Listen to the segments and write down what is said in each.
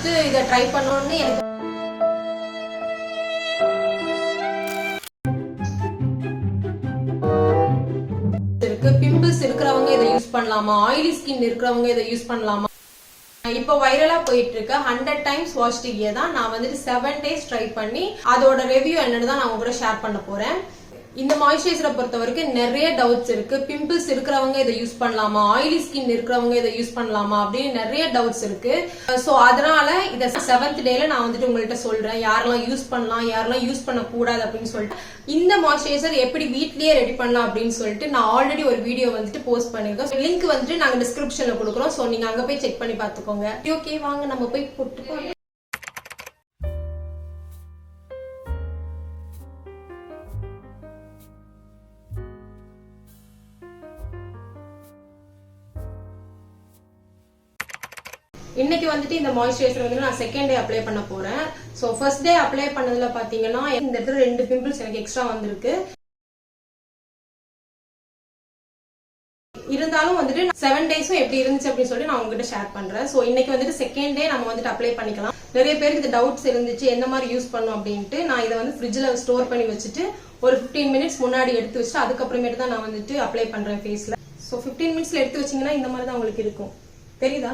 வந்துட்டு இதை ட்ரை பண்ணணும்னு எனக்கு இருக்கு. பிம்பிள்ஸ் இருக்கிறவங்க இதை யூஸ் பண்ணலாமா, ஆயிலி ஸ்கின் இருக்கிறவங்க இதை யூஸ் பண்ணலாமா? இப்போ வைரலா போயிட்டு இருக்க 100 டைம்ஸ் வாஷ்ட் கீயை தான் நான் வந்துட்டு 7 days ட்ரை பண்ணி அதோட ரிவ்யூ என்னன்னு தான் நான் உங்க கூட ஷேர் பண்ண போறேன். இந்த மாய்ஸ்சரைசரை பொறுத்த வரைக்கும் நிறைய டவுட்ஸ் இருக்கு. பிம்பிள்ஸ் இருக்கிறவங்க இதை யூஸ் பண்ணலாமா, ஆயிலி ஸ்கின் இருக்கிறவங்க இதை யூஸ் பண்ணலாமா அப்படின்னு நிறைய டவுட்ஸ் இருக்கு. சோ அதனால இதை 7th டேல நான் வந்துட்டு உங்கள்கிட்ட சொல்றேன் யாரெல்லாம் யூஸ் பண்ணலாம், யாரெல்லாம் யூஸ் பண்ண கூடாது அப்படின்னு சொல்லிட்டு. இந்த மாய்ஸ்சரைசர் எப்படி வீட்லயே ரெடி பண்ணலாம் அப்படின்னு சொல்லிட்டு நான் ஆல்ரெடி ஒரு வீடியோ வந்துட்டு போஸ்ட் பண்ணிருக்கேன். லிங்க் வந்துட்டு நாங்க டிஸ்கிரிப்ஷன்ல கொடுக்குறோம். சோ நீங்க அங்க போய் செக் பண்ணி பாத்துக்கோங்க. ஓகே, வாங்க நம்ம போய் போட்டுக்கோங்க. இன்னைக்கு வந்துட்டு இந்த மாய்ஸ்சரைசர் வந்து நான் செகண்ட் டே அப்ளை பண்ண போறேன். சோ ஃபர்ஸ்ட் டே அப்ளை பண்ணதுல பாத்தீங்கன்னா இந்த இடத்துல 2 பிம்பிள்ஸ் எனக்கு எக்ஸ்ட்ரா வந்திருக்கு. இருந்தாலும் வந்துட்டு 7 டேஸும் எப்படி இருந்துச்சு அப்படின்னு சொல்லிட்டு நான் உங்ககிட்ட ஷேர் பண்றேன். சோ இன்னைக்கு வந்துட்டு செகண்ட் டே நம்ம வந்துட்டு அப்ளை பண்ணிக்கலாம். நிறைய பேருக்கு இந்த டவுட்ஸ் இருந்துச்சு எந்த மாதிரி யூஸ் பண்ணும் அப்படின்ட்டு. நான் இதை வந்து ஃப்ரிட்ஜ்ல ஸ்டோர் பண்ணி வச்சுட்டு ஒரு 15 minutes முன்னாடி எடுத்து வச்சுட்டு அதுக்கப்புறமேட்டு தான் நான் வந்துட்டு அப்ளை பண்றேன் ஃபேஸ்ல. சோ 15 minutesல எடுத்து வச்சீங்கன்னா இந்த மாதிரி தான் உங்களுக்கு இருக்கும். தெரியுதா?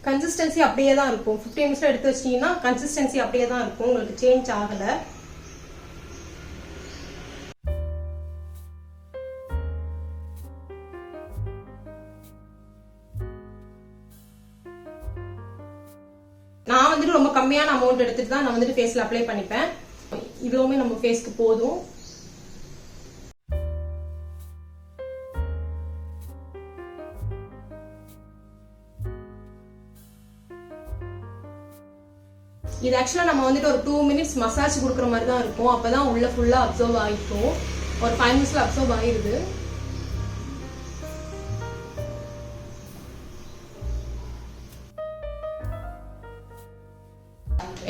கன்சிஸ்டன்சி அப்படியே தான் இருக்கும். 15 minutesல எடுத்து வச்சீங்கன்னா கன்சிஸ்டன்சி அப்படியே தான் இருக்கும், உங்களுக்கு சேஞ்ச் ஆகல. நான் வந்துட்டு ரொம்ப கம்மியான அமௌண்ட் எடுத்துட்டு தான் நான் வந்துட்டு ஃபேஸ்ல அப்ளை பண்ணிப்பேன். இதுவுமே நம்ம ஃபேஸ்க்கு போதும். இது ஆக்சுவலா நம்ம வந்துட்டு ஒரு 2 minutes மசாஜ் கொடுக்குற மாதிரி தான் இருக்கும். அப்பதான் உள்ள ஃபுல்லா அப்சர்வ் ஆயிக்கும். ஒரு 5 minutesல அப்சர்வ் ஆயிருது.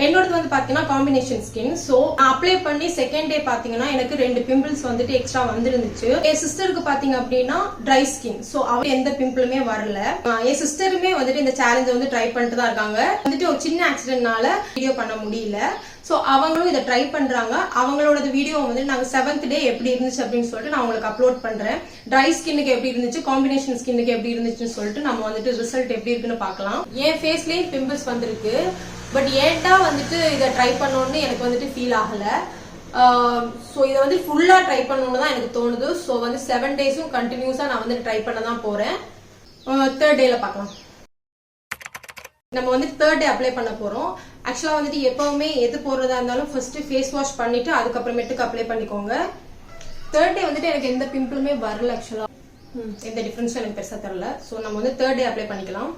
என்னோடது வந்து பாத்தீங்கன்னா காம்பினேஷன் ஸ்கின். சோ அப்ளை பண்ணி செகண்ட் டே பாத்தீங்கன்னா எனக்கு 2 பிம்பிள்ஸ் வந்துட்டு எக்ஸ்ட்ரா வந்துருந்துச்சு. என் சிஸ்டருக்கு பாத்தீங்க அப்படின்னா ட்ரை ஸ்கின். சோ அவ எந்த பிம்பிளுமே வரல. என் சிஸ்டருமே வந்துட்டு இந்த சேலஞ்சை வந்து ட்ரை பண்ணிட்டு தான் இருக்காங்க. வந்துட்டு ஒரு சின்ன ஆக்சிடென்ட்னால வீடியோ பண்ண முடியல. சோ அவங்களும் இதை ட்ரை பண்றாங்க. அவங்களோட வீடியோ வந்து நாங்க 7th டே எப்படி இருந்துச்சு அப்படின்னு சொல்லிட்டு நான் உங்களுக்கு அப்லோட் பண்றேன். ட்ரை ஸ்கின்னுக்கு எப்படி இருந்துச்சு, காம்பினேஷன் ஸ்கின்னுக்கு எப்படி இருந்துச்சுன்னு சொல்லிட்டு நம்ம வந்துட்டு ரிசல்ட் எப்படி இருக்குன்னு பாக்கலாம். என் ஃபேஸ்லயும் பிம்பிள்ஸ் வந்திருக்கு. பட் ஏன்டா வந்துட்டு இதை ட்ரை பண்ணணும்னு எனக்கு வந்துட்டு ஃபீல் ஆகல. ஸோ இதை வந்து ஃபுல்லா ட்ரை பண்ணணும்னு தான் எனக்கு தோணுது. ஸோ வந்து 7 டேஸும் கண்டினியூஸா நான் வந்து ட்ரை பண்ண தான் போறேன். 3rd டேல பார்க்கலாம். நம்ம வந்து 3rd டே அப்ளை பண்ண போறோம். ஆக்சுவலா வந்துட்டு எப்பவுமே எது போடுறதா இருந்தாலும் ஃபர்ஸ்ட் ஃபேஸ் வாஷ் பண்ணிட்டு அதுக்கப்புறமேட்டுக்கு அப்ளை பண்ணிக்கோங்க. 3rd டே வந்துட்டு எனக்கு எந்த பிம்பிளுமே வரல. ஆக்சுவலா எந்த டிஃபரன்ஸும் எனக்கு பெருசா தெரியல. ஸோ நம்ம வந்து 3rd டே அப்ளை பண்ணிக்கலாம்.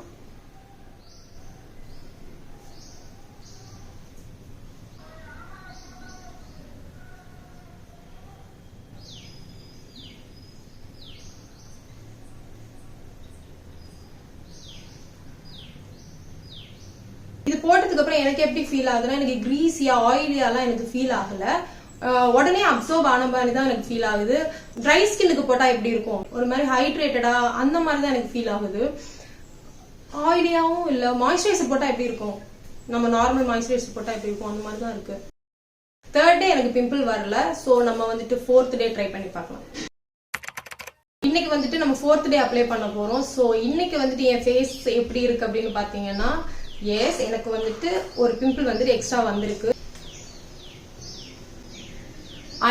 இது போட்டதுக்கு அப்புறம் எனக்கு எப்படி ஃபீல் ஆகுதுன்னா எனக்கு கிரீஸியா ஆயிலியாலாம் எனக்கு ஃபீல் ஆகல. உடனே அப்சர்வ் ஆன மாதிரி தான் எனக்கு ஃபீல் ஆகுது. ட்ரை ஸ்கின்னுக்கு போட்டா எப்படி இருக்கும், ஒரு மாதிரி ஹைட்ரேட்டடா அந்த மாதிரி தான் எனக்கு ஃபீல் ஆகுது. ஆயிலியாவும் இல்ல. மாய்ஸ்சரைசர் போட்டா எப்படி இருக்கும், நம்ம நார்மல் மாய்ஸ்சரைசர் போட்டா எப்படி இருக்கும், அந்த மாதிரி தான் இருக்கு. 3rd டே எனக்கு பிம்பிள் வரல. சோ நம்ம வந்துட்டு 4th டே ட்ரை பண்ணி பார்க்கலாம். இன்னைக்கு வந்துட்டு நம்ம 4th டே அப்ளை பண்ண போறோம். சோ இன்னைக்கு வந்துட்டு என் ஃபேஸ் எப்படி இருக்கு அப்படின்னு பாத்தீங்கன்னா, எஸ் எனக்கு வந்துட்டு ஒரு பிம்பிள் வந்துட்டு எக்ஸ்ட்ரா வந்திருக்கு.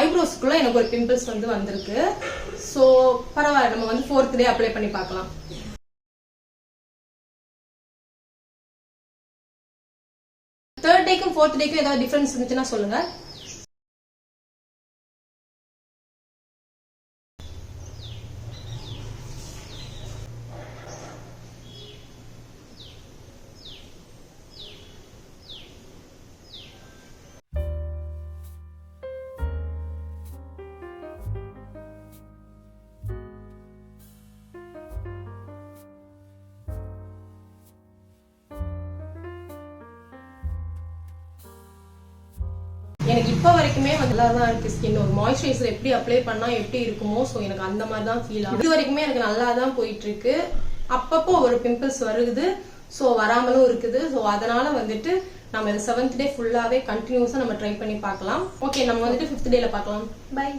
ஐப்ரோஸ்க்குள்ள எனக்கு ஒரு பிம்பிள்ஸ் வந்து வந்திருக்கு. சோ பரவாயில்ல, நம்ம வந்து 4th டே அப்ளை பண்ணி பார்க்கலாம். தேர்ட் டேக்கும் 4th டேக்கும் ஏதாவது டிஃபரன்ஸ் இருந்துச்சுன்னா சொல்லுங்க. எனக்கு இப்ப வரைக்குமே நல்லா தான் இருக்கு ஸ்கின். ஒரு மாய்ஸ்சரைசர் எப்படி அப்ளை பண்ணா எப்படி இருக்குமோ சோ எனக்கு அந்த மாதிரி தான் ஃபீல் ஆகுது. இது வரைக்குமே எனக்கு நல்லா தான் போயிட்டு இருக்கு. அப்பப்போ ஒரு பிம்பிள்ஸ் வருது. ஸோ வராமலும் இருக்குது. ஸோ அதனால வந்துட்டு நம்ம 7th டே ஃபுல்லாவே கண்டினியூஸா நம்ம ட்ரை பண்ணி பார்க்கலாம். ஓகே, நம்ம வந்துட்டு 5th டேல பார்க்கலாம். பை.